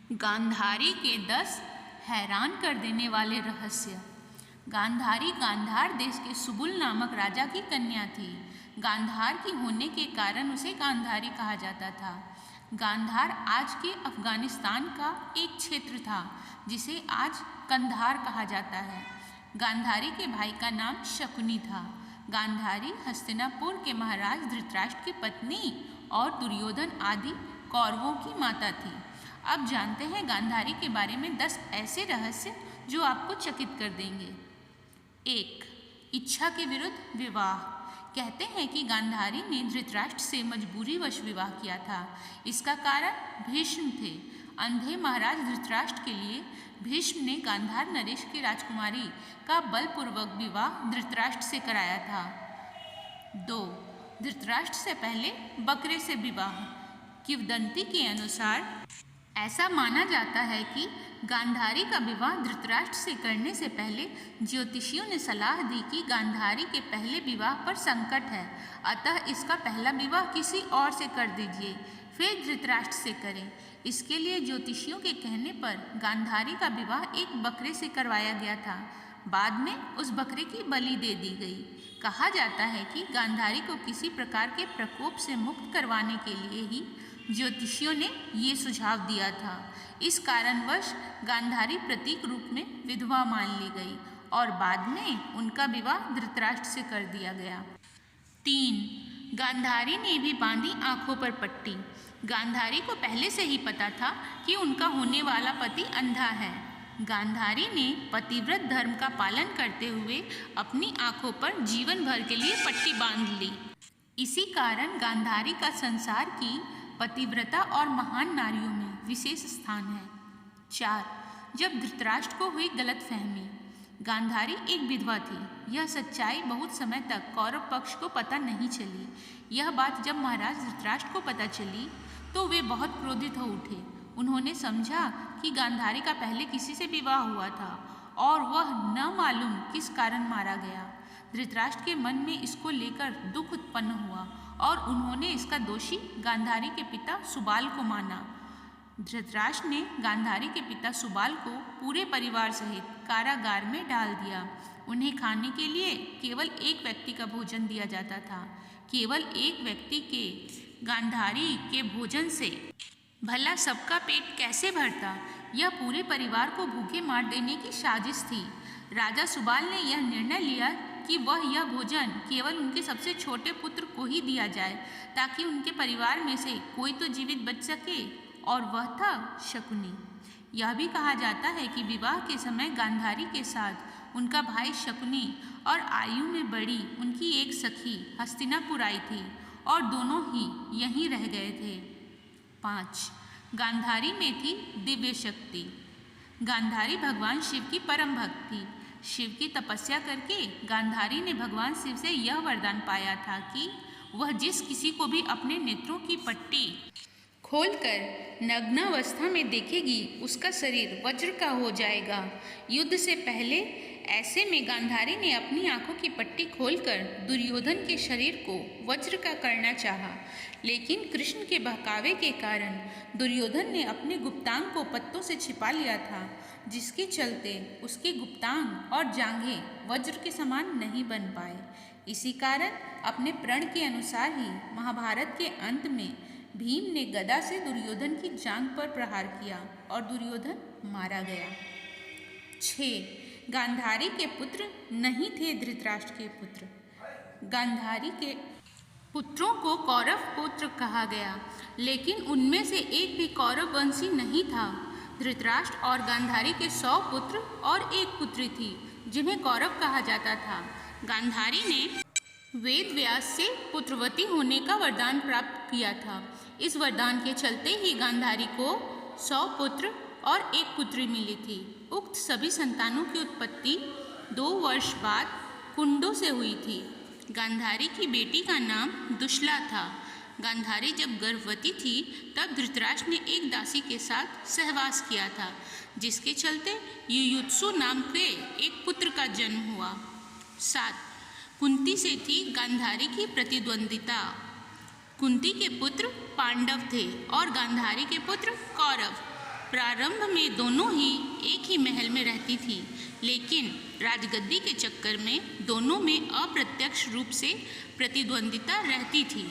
गांधारी के 10 हैरान कर देने वाले रहस्य। गांधारी गांधार देश के सुबुल नामक राजा की कन्या थी। गांधार की होने के कारण उसे गांधारी कहा जाता था। गांधार आज के अफगानिस्तान का एक क्षेत्र था जिसे आज कंधार कहा जाता है। गांधारी के भाई का नाम शकुनी था। गांधारी हस्तिनापुर के महाराज धृतराष्ट्र की पत्नी और दुर्योधन आदि कौरवों की माता थी। अब जानते हैं गांधारी के बारे में 10 ऐसे रहस्य जो आपको चकित कर देंगे। 1. इच्छा के विरुद्ध विवाह। कहते हैं कि गांधारी ने धृतराष्ट्र से मजबूरीवश विवाह किया था। इसका कारण भीष्म थे। अंधे महाराज धृतराष्ट्र के लिए भीष्म ने गांधार नरेश की राजकुमारी का बलपूर्वक विवाह धृतराष्ट्र से कराया था। 2. धृतराष्ट्र से पहले बकरे से विवाह। किंवदंती के अनुसार ऐसा माना जाता है कि गांधारी का विवाह धृतराष्ट्र से करने से पहले ज्योतिषियों ने सलाह दी कि गांधारी के पहले विवाह पर संकट है, अतः इसका पहला विवाह किसी और से कर दीजिए, फिर धृतराष्ट्र से करें। इसके लिए ज्योतिषियों के कहने पर गांधारी का विवाह एक बकरे से करवाया गया था। बाद में उस बकरे की बलि दे दी गई। कहा जाता है कि गांधारी को किसी प्रकार के प्रकोप से मुक्त करवाने के लिए ही ज्योतिषियों ने ये सुझाव दिया था। इस कारणवश गांधारी प्रतीक रूप में विधवा मान ली गई और बाद में उनका विवाह धृतराष्ट्र से कर दिया गया। 3. गांधारी ने भी बांधी आंखों पर पट्टी। गांधारी को पहले से ही पता था कि उनका होने वाला पति अंधा है। गांधारी ने पतिव्रत धर्म का पालन करते हुए अपनी आंखों पर जीवन भर के लिए पट्टी बांध ली। इसी कारण गांधारी का संसार की पतिव्रता और महान नारियों में विशेष स्थान है। 4. जब धृतराष्ट्र को हुई गलतफहमी। गांधारी एक विधवा थी। यह सच्चाई बहुत समय तक कौरव पक्ष को पता नहीं चली। यह बात जब महाराज धृतराष्ट्र को पता चली तो वे बहुत क्रोधित हो उठे। उन्होंने समझा कि गांधारी का पहले किसी से विवाह हुआ था और वह न मालूम किस कारण मारा गया। धृतराष्ट्र के मन में इसको लेकर दुख उत्पन्न हुआ और उन्होंने इसका दोषी गांधारी के पिता सुबाल को माना। धृतराष्ट्र ने गांधारी के पिता सुबाल को पूरे परिवार सहित कारागार में डाल दिया। उन्हें खाने के लिए केवल एक व्यक्ति का भोजन दिया जाता था। केवल एक व्यक्ति के गांधारी के भोजन से भला सबका पेट कैसे भरता? यह पूरे परिवार को भूखे मार देने की साजिश थी। राजा सुबाल ने यह निर्णय लिया कि वह यह भोजन केवल उनके सबसे छोटे पुत्र को ही दिया जाए ताकि उनके परिवार में से कोई तो जीवित बच सके, और वह था शकुनी। यह भी कहा जाता है कि विवाह के समय गांधारी के साथ उनका भाई शकुनी और आयु में बड़ी उनकी एक सखी हस्तिनापुर आई थी और दोनों ही यहीं रह गए थे। 5. गांधारी में थी दिव्य शक्ति। गांधारी भगवान शिव की परम भक्त थी। शिव की तपस्या करके गांधारी ने भगवान शिव से यह वरदान पाया था कि वह जिस किसी को भी अपने नेत्रों की पट्टी खोलकर नग्नावस्था में देखेगी उसका शरीर वज्र का हो जाएगा। युद्ध से पहले ऐसे में गांधारी ने अपनी आंखों की पट्टी खोलकर दुर्योधन के शरीर को वज्र का करना चाहा, लेकिन कृष्ण के बहकावे के कारण दुर्योधन ने अपने गुप्तांग को पत्तों से छिपा लिया था, जिसके चलते उसके गुप्तांग और जांघें वज्र के समान नहीं बन पाए। इसी कारण अपने प्रण के अनुसार ही महाभारत के अंत में भीम ने गदा से दुर्योधन की जांघ पर प्रहार किया और दुर्योधन मारा गया। 6. गांधारी के पुत्र नहीं थे धृतराष्ट्र के पुत्र। गांधारी के पुत्रों को कौरव पुत्र कहा गया, लेकिन उनमें से एक भी कौरव वंशी नहीं था। धृतराष्ट्र और गांधारी के 100 पुत्र और एक पुत्री थी जिन्हें कौरव कहा जाता था। गांधारी ने वेद व्यास से पुत्रवती होने का वरदान प्राप्त किया था। इस वरदान के चलते ही गांधारी को 100 पुत्र और एक पुत्री मिली थी। उक्त सभी संतानों की उत्पत्ति 2 वर्ष बाद कुंडों से हुई थी। गांधारी की बेटी का नाम दुशला था। गांधारी जब गर्भवती थी तब धृतराष्ट्र ने एक दासी के साथ सहवास किया था, जिसके चलते युयुत्सु नाम के एक पुत्र का जन्म हुआ। 7. कुंती से थी गांधारी की प्रतिद्वंदिता। कुंती के पुत्र पांडव थे और गांधारी के पुत्र कौरव। प्रारंभ में दोनों ही एक ही महल में रहती थी, लेकिन राजगद्दी के चक्कर में दोनों में अप्रत्यक्ष रूप से प्रतिद्वंदिता रहती थी।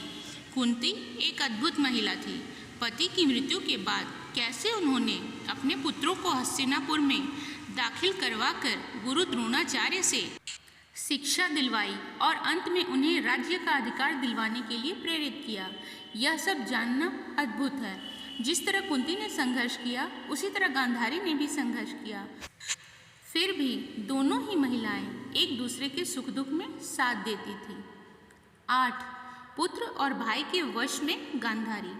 कुंती एक अद्भुत महिला थी। पति की मृत्यु के बाद कैसे उन्होंने अपने पुत्रों को हस्तिनापुर में दाखिल करवाकर गुरु द्रोणाचार्य से शिक्षा दिलवाई और अंत में उन्हें राज्य का अधिकार दिलवाने के लिए प्रेरित किया, यह सब जानना अद्भुत है। जिस तरह कुंती ने संघर्ष किया, उसी तरह गांधारी ने भी संघर्ष किया। फिर भी दोनों ही महिलाएं एक दूसरे के सुख दुख में साथ देती थीं। 8. पुत्र और भाई के वश में गांधारी।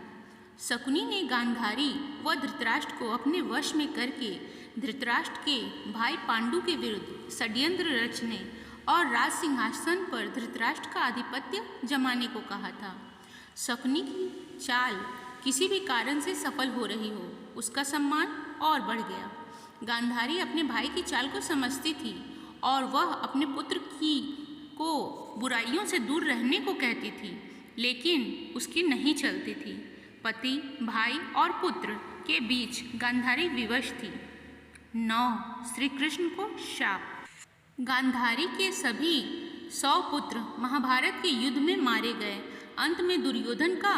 शकुनी ने गांधारी व धृतराष्ट्र को अपने वश में करके धृतराष्ट्र के भाई पांडु के विरुद्ध षड्यंत्र रचने और राज सिंहासन पर धृतराष्ट्र का आधिपत्य जमाने को कहा था। शकुनी की चाल किसी भी कारण से सफल हो रही हो, उसका सम्मान और बढ़ गया। गांधारी अपने भाई की चाल को समझती थी और वह अपने पुत्र को बुराइयों से दूर रहने को कहती थी, लेकिन उसकी नहीं चलती थी। पति, भाई और पुत्र के बीच गांधारी विवश थी। 9. श्री कृष्ण को शाप। गांधारी के सभी 100 पुत्र महाभारत के युद्ध में मारे गए। अंत में दुर्योधन का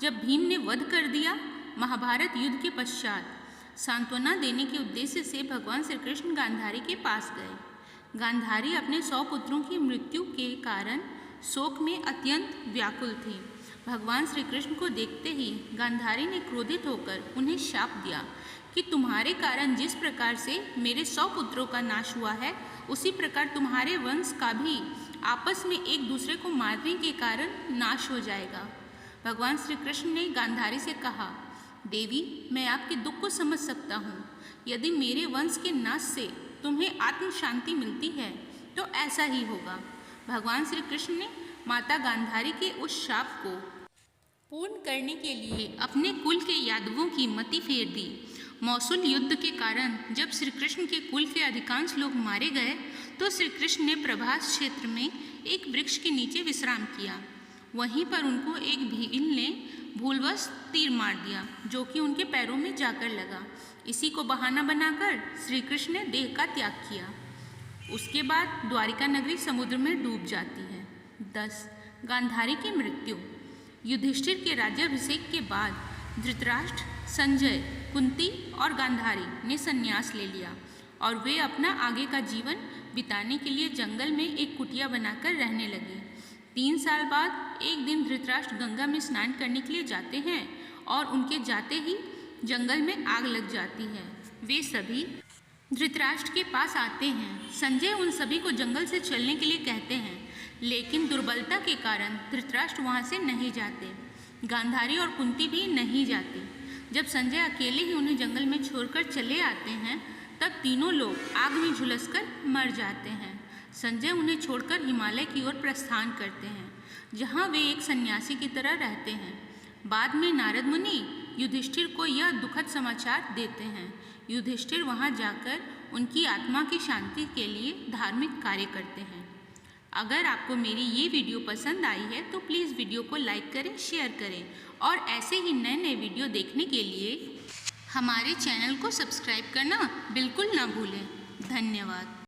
जब भीम ने वध कर दिया, महाभारत युद्ध के पश्चात सांत्वना देने के उद्देश्य से भगवान श्री कृष्ण गांधारी के पास गए। गांधारी अपने 100 पुत्रों की मृत्यु के कारण शोक में अत्यंत व्याकुल थी। भगवान श्री कृष्ण को देखते ही गांधारी ने क्रोधित होकर उन्हें शाप दिया कि तुम्हारे कारण जिस प्रकार से मेरे 100 पुत्रों का नाश हुआ है, उसी प्रकार तुम्हारे वंश का भी आपस में एक दूसरे को मारने के कारण नाश हो जाएगा। भगवान श्री कृष्ण ने गांधारी से कहा, देवी, मैं आपके दुख को समझ सकता हूँ। यदि मेरे वंश के नाश से तुम्हें आत्म शांति मिलती है तो ऐसा ही होगा। भगवान श्री कृष्ण ने माता गांधारी के उस शाप को पूर्ण करने के लिए अपने कुल के यादवों की मति फेर दी। मौसूल युद्ध के कारण जब श्री कृष्ण के कुल के अधिकांश लोग मारे गए तो श्री कृष्ण ने प्रभास क्षेत्र में एक वृक्ष के नीचे विश्राम किया। वहीं पर उनको एक भील ने भूलवश तीर मार दिया, जो कि उनके पैरों में जाकर लगा। इसी को बहाना बनाकर श्री कृष्ण ने देह का त्याग किया। उसके बाद द्वारिका नगरी समुद्र में डूब जाती है। 10. गांधारी की मृत्यु। युधिष्ठिर के राज्याभिषेक के बाद धृतराष्ट्र, संजय, कुंती और गांधारी ने संन्यास ले लिया और वे अपना आगे का जीवन बिताने के लिए जंगल में एक कुटिया बनाकर रहने लगे। 3 साल बाद एक दिन धृतराष्ट्र गंगा में स्नान करने के लिए जाते हैं और उनके जाते ही जंगल में आग लग जाती है। वे सभी धृतराष्ट्र के पास आते हैं। संजय उन सभी को जंगल से चलने के लिए कहते हैं, लेकिन दुर्बलता के कारण धृतराष्ट्र वहाँ से नहीं जाते। गांधारी और कुंती भी नहीं जाती। जब संजय अकेले ही उन्हें जंगल में छोड़कर चले आते हैं, तब तीनों लोग आग में झुलसकर मर जाते हैं। संजय उन्हें छोड़कर हिमालय की ओर प्रस्थान करते हैं, जहाँ वे एक सन्यासी की तरह रहते हैं। बाद में नारद मुनि युधिष्ठिर को यह दुखद समाचार देते हैं। युधिष्ठिर वहाँ जाकर उनकी आत्मा की शांति के लिए धार्मिक कार्य करते हैं। अगर आपको मेरी ये वीडियो पसंद आई है तो प्लीज़ वीडियो को लाइक करें, शेयर करें और ऐसे ही नए नए वीडियो देखने के लिए हमारे चैनल को सब्सक्राइब करना बिल्कुल ना भूलें। धन्यवाद।